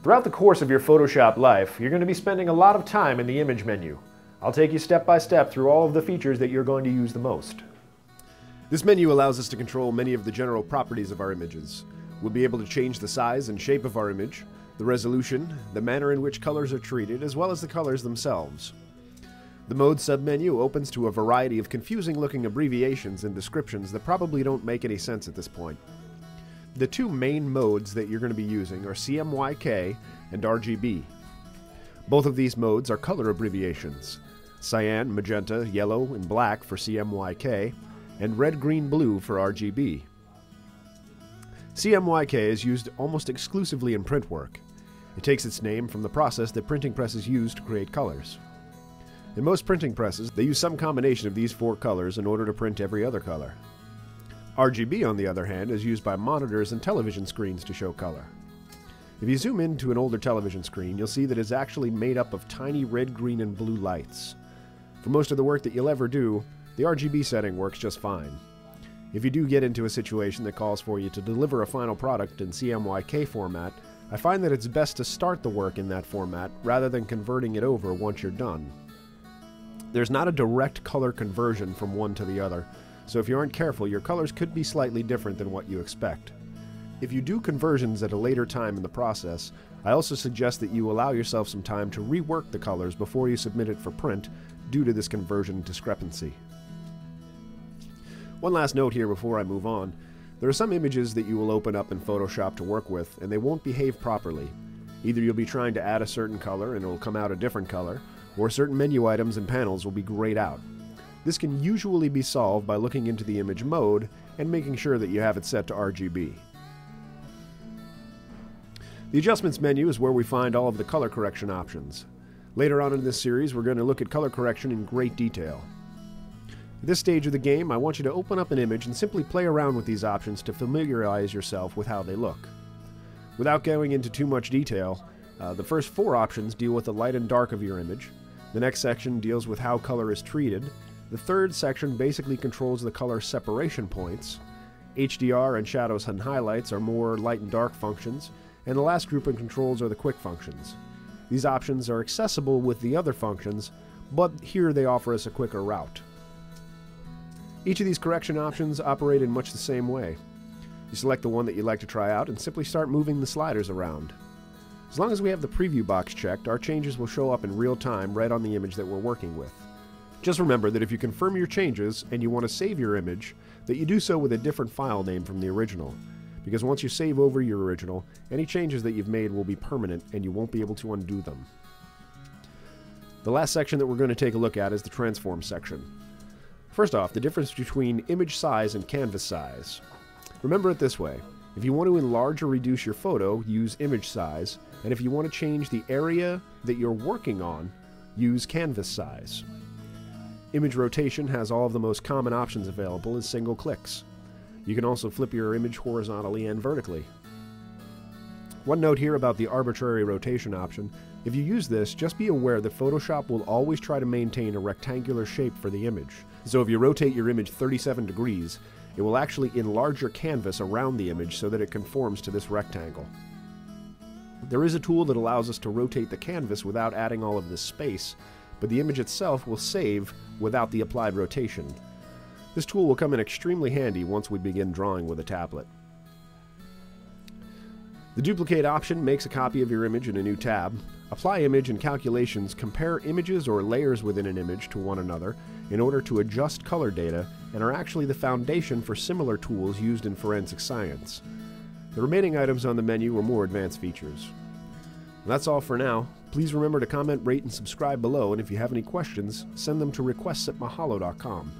Throughout the course of your Photoshop life, you're going to be spending a lot of time in the image menu. I'll take you step by step through all of the features that you're going to use the most. This menu allows us to control many of the general properties of our images. We'll be able to change the size and shape of our image, the resolution, the manner in which colors are treated, as well as the colors themselves. The Mode submenu opens to a variety of confusing-looking abbreviations and descriptions that probably don't make any sense at this point. The two main modes that you're going to be using are CMYK and RGB. Both of these modes are color abbreviations: Cyan, Magenta, Yellow, and Black for CMYK, and Red, Green, Blue for RGB. CMYK is used almost exclusively in print work. It takes its name from the process that printing presses use to create colors. In most printing presses, they use some combination of these four colors in order to print every other color. RGB, on the other hand, is used by monitors and television screens to show color. If you zoom into an older television screen, you'll see that it's actually made up of tiny red, green, and blue lights. For most of the work that you'll ever do, the RGB setting works just fine. If you do get into a situation that calls for you to deliver a final product in CMYK format, I find that it's best to start the work in that format rather than converting it over once you're done. There's not a direct color conversion from one to the other, so if you aren't careful, your colors could be slightly different than what you expect. If you do conversions at a later time in the process, I also suggest that you allow yourself some time to rework the colors before you submit it for print due to this conversion discrepancy. One last note here before I move on. There are some images that you will open up in Photoshop to work with, and they won't behave properly. Either you'll be trying to add a certain color and it will come out a different color, or certain menu items and panels will be grayed out. This can usually be solved by looking into the image mode and making sure that you have it set to RGB. The Adjustments menu is where we find all of the color correction options. Later on in this series, we're going to look at color correction in great detail. At this stage of the game, I want you to open up an image and simply play around with these options to familiarize yourself with how they look. Without going into too much detail, the first four options deal with the light and dark of your image. The next section deals with how color is treated. The third section basically controls the color separation points. HDR and shadows and highlights are more light and dark functions, and the last group of controls are the quick functions. These options are accessible with the other functions, but here they offer us a quicker route. Each of these correction options operate in much the same way. You select the one that you'd like to try out and simply start moving the sliders around. As long as we have the preview box checked, our changes will show up in real time right on the image that we're working with. Just remember that if you confirm your changes and you want to save your image, that you do so with a different file name from the original. Because once you save over your original, any changes that you've made will be permanent and you won't be able to undo them. The last section that we're going to take a look at is the transform section. First off, the difference between image size and canvas size. Remember it this way: if you want to enlarge or reduce your photo, use image size, and if you want to change the area that you're working on, use canvas size. Image rotation has all of the most common options available as single clicks. You can also flip your image horizontally and vertically. One note here about the arbitrary rotation option: if you use this, just be aware that Photoshop will always try to maintain a rectangular shape for the image. So if you rotate your image 37 degrees, it will actually enlarge your canvas around the image so that it conforms to this rectangle. There is a tool that allows us to rotate the canvas without adding all of this space, but the image itself will save without the applied rotation. This tool will come in extremely handy once we begin drawing with a tablet. The duplicate option makes a copy of your image in a new tab. Apply image and calculations compare images or layers within an image to one another in order to adjust color data, and are actually the foundation for similar tools used in forensic science. The remaining items on the menu are more advanced features. That's all for now. Please remember to comment, rate, and subscribe below, and if you have any questions, send them to requests@mahalo.com.